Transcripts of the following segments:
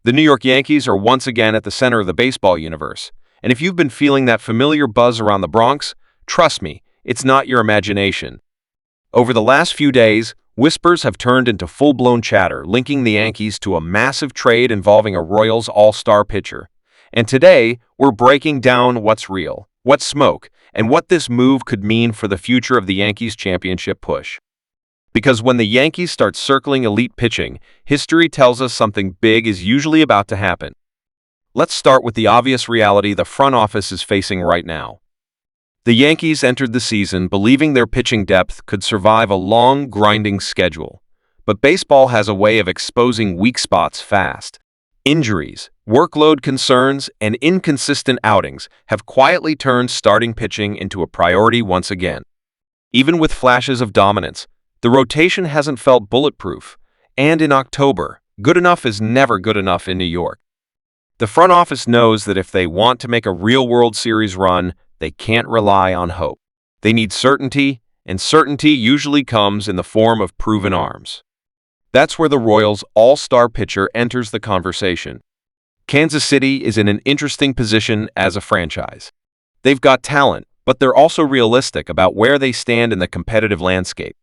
The New York Yankees are once again at the center of the baseball universe, and if you've been feeling that familiar buzz around the Bronx, trust me, it's not your imagination. Over the last few days, whispers have turned into full-blown chatter, linking the Yankees to a massive trade involving a Royals all-star pitcher. And today, we're breaking down what's real, what's smoke, and what this move could mean for the future of the Yankees' championship push. Because when the Yankees start circling elite pitching, history tells us something big is usually about to happen. Let's start with the obvious reality the front office is facing right now. The Yankees entered the season believing their pitching depth could survive a long, grinding schedule. But baseball has a way of exposing weak spots fast. Injuries, workload concerns, and inconsistent outings have quietly turned starting pitching into a priority once again. Even with flashes of dominance, the rotation hasn't felt bulletproof, and in October, good enough is never good enough in New York. The front office knows that if they want to make a real World Series run, they can't rely on hope. They need certainty, and certainty usually comes in the form of proven arms. That's where the Royals' all-star pitcher enters the conversation. Kansas City is in an interesting position as a franchise. They've got talent, but they're also realistic about where they stand in the competitive landscape.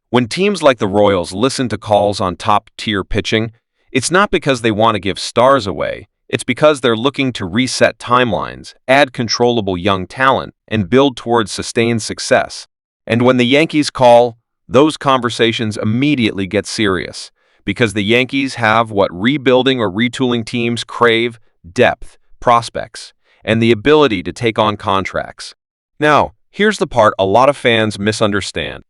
When teams like the Royals listen to calls on top-tier pitching, it's not because they want to give stars away, it's because they're looking to reset timelines, add controllable young talent, and build towards sustained success. And when the Yankees call, those conversations immediately get serious, because the Yankees have what rebuilding or retooling teams crave: depth, prospects, and the ability to take on contracts. Now, here's the part a lot of fans misunderstand.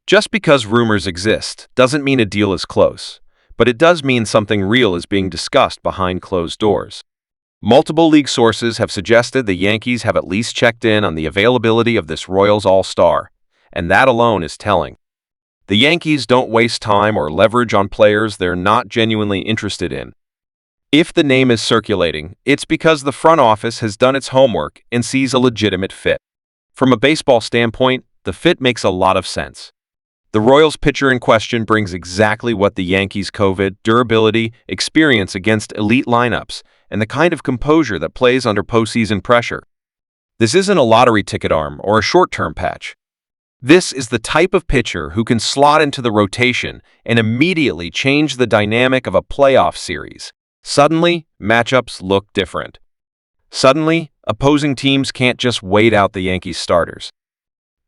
Just because rumors exist doesn't mean a deal is close, but it does mean something real is being discussed behind closed doors. Multiple league sources have suggested the Yankees have at least checked in on the availability of this Royals all-star, and that alone is telling. The Yankees don't waste time or leverage on players they're not genuinely interested in. If the name is circulating, it's because the front office has done its homework and sees a legitimate fit. From a baseball standpoint, the fit makes a lot of sense. The Royals pitcher in question brings exactly what the Yankees covet: durability, experience against elite lineups, and the kind of composure that plays under postseason pressure. This isn't a lottery ticket arm or a short-term patch. This is the type of pitcher who can slot into the rotation and immediately change the dynamic of a playoff series. Suddenly, matchups look different. Suddenly, opposing teams can't just wait out the Yankees starters.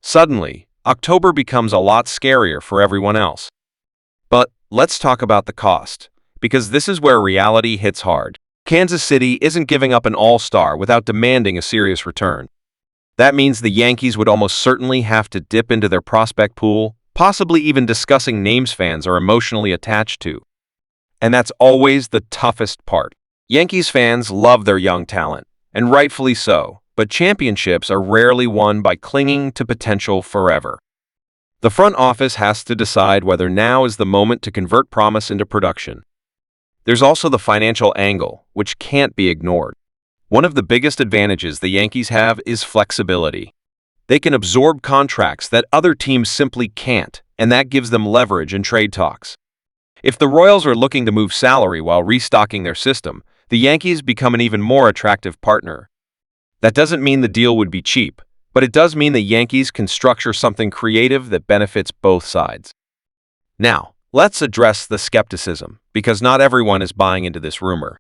Suddenly, October becomes a lot scarier for everyone else. But let's talk about the cost, because this is where reality hits hard. Kansas City isn't giving up an all-star without demanding a serious return. That means the Yankees would almost certainly have to dip into their prospect pool, possibly even discussing names fans are emotionally attached to. And that's always the toughest part. Yankees fans love their young talent, and rightfully so. But championships are rarely won by clinging to potential forever. The front office has to decide whether now is the moment to convert promise into production. There's also the financial angle, which can't be ignored. One of the biggest advantages the Yankees have is flexibility. They can absorb contracts that other teams simply can't, and that gives them leverage in trade talks. If the Royals are looking to move salary while restocking their system, the Yankees become an even more attractive partner. That doesn't mean the deal would be cheap, but it does mean the Yankees can structure something creative that benefits both sides. Now, let's address the skepticism, because not everyone is buying into this rumor.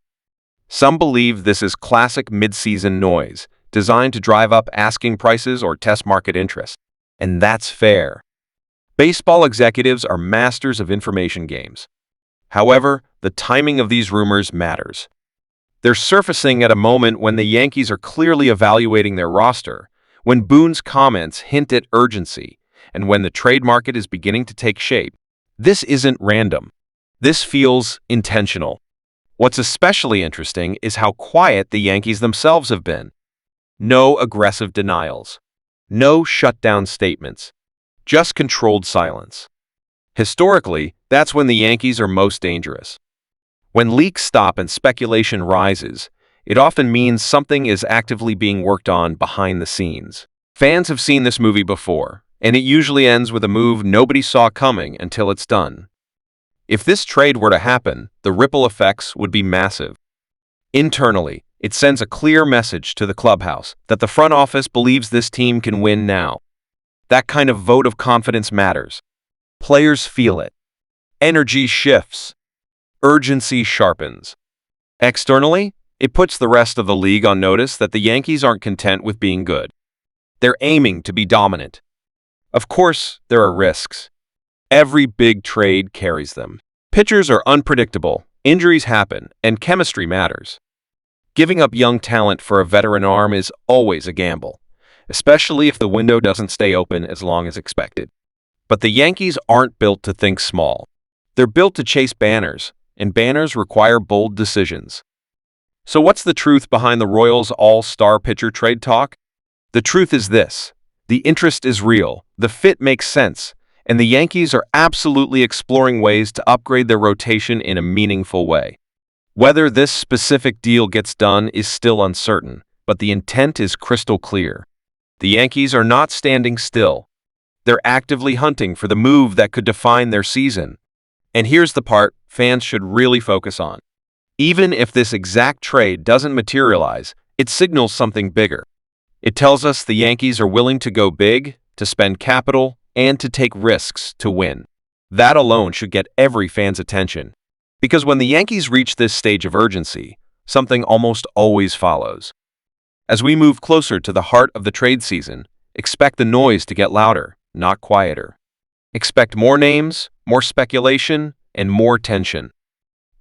Some believe this is classic mid-season noise, designed to drive up asking prices or test market interest. And that's fair. Baseball executives are masters of information games. However, the timing of these rumors matters. They're surfacing at a moment when the Yankees are clearly evaluating their roster, when Boone's comments hint at urgency, and when the trade market is beginning to take shape. This isn't random. This feels intentional. What's especially interesting is how quiet the Yankees themselves have been. No aggressive denials. No shutdown statements. Just controlled silence. Historically, that's when the Yankees are most dangerous. When leaks stop and speculation rises, it often means something is actively being worked on behind the scenes. Fans have seen this movie before, and it usually ends with a move nobody saw coming until it's done. If this trade were to happen, the ripple effects would be massive. Internally, it sends a clear message to the clubhouse that the front office believes this team can win now. That kind of vote of confidence matters. Players feel it. Energy shifts. Urgency sharpens. Externally, it puts the rest of the league on notice that the Yankees aren't content with being good. They're aiming to be dominant. Of course, there are risks. Every big trade carries them. Pitchers are unpredictable, injuries happen, and chemistry matters. Giving up young talent for a veteran arm is always a gamble, especially if the window doesn't stay open as long as expected. But the Yankees aren't built to think small. They're built to chase banners, and banners require bold decisions. So what's the truth behind the Royals' all-star pitcher trade talk? The truth is this: the interest is real, the fit makes sense, and the Yankees are absolutely exploring ways to upgrade their rotation in a meaningful way. Whether this specific deal gets done is still uncertain, but the intent is crystal clear. The Yankees are not standing still. They're actively hunting for the move that could define their season. And here's the part fans should really focus on. Even if this exact trade doesn't materialize, it signals something bigger. It tells us the Yankees are willing to go big, to spend capital, and to take risks to win. That alone should get every fan's attention. Because when the Yankees reach this stage of urgency, something almost always follows. As we move closer to the heart of the trade season, expect the noise to get louder, not quieter. Expect more names, more speculation, and more tension.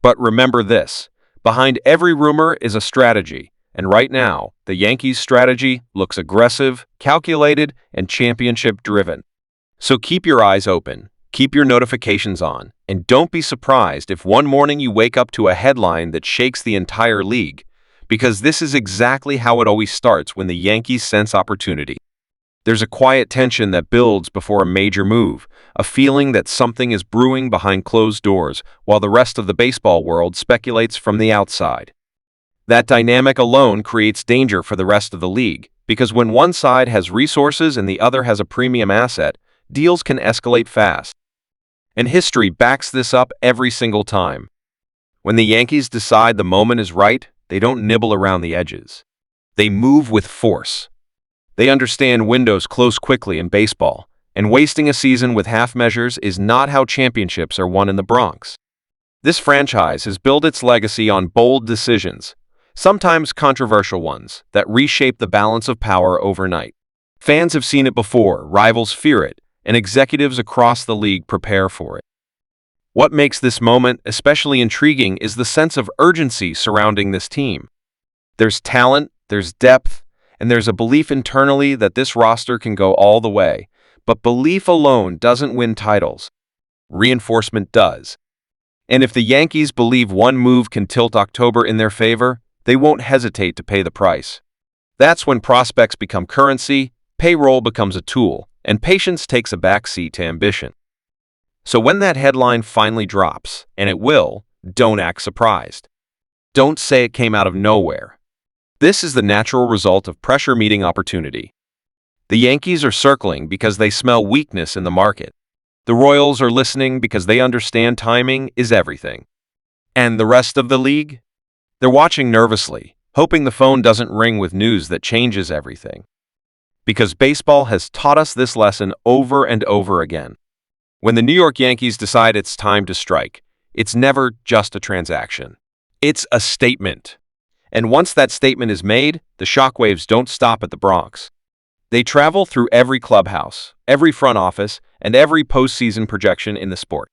But remember this: behind every rumor is a strategy, and right now, the Yankees' strategy looks aggressive, calculated, and championship-driven. So keep your eyes open, keep your notifications on, and don't be surprised if one morning you wake up to a headline that shakes the entire league, because this is exactly how it always starts when the Yankees sense opportunity. There's a quiet tension that builds before a major move, a feeling that something is brewing behind closed doors while the rest of the baseball world speculates from the outside. That dynamic alone creates danger for the rest of the league, because when one side has resources and the other has a premium asset, deals can escalate fast. And history backs this up every single time. When the Yankees decide the moment is right, they don't nibble around the edges. They move with force. They understand windows close quickly in baseball, and wasting a season with half measures is not how championships are won in the Bronx. This franchise has built its legacy on bold decisions, sometimes controversial ones, that reshape the balance of power overnight. Fans have seen it before, rivals fear it, and executives across the league prepare for it. What makes this moment especially intriguing is the sense of urgency surrounding this team. There's talent, there's depth, and there's a belief internally that this roster can go all the way, but belief alone doesn't win titles. Reinforcement does. And if the Yankees believe one move can tilt October in their favor, they won't hesitate to pay the price. That's when prospects become currency, payroll becomes a tool, and patience takes a backseat to ambition. So when that headline finally drops, and it will, don't act surprised. Don't say it came out of nowhere. This is the natural result of pressure meeting opportunity. The Yankees are circling because they smell weakness in the market. The Royals are listening because they understand timing is everything. And the rest of the league? They're watching nervously, hoping the phone doesn't ring with news that changes everything. Because baseball has taught us this lesson over and over again. When the New York Yankees decide it's time to strike, it's never just a transaction. It's a statement. And once that statement is made, the shockwaves don't stop at the Bronx. They travel through every clubhouse, every front office, and every postseason projection in the sport.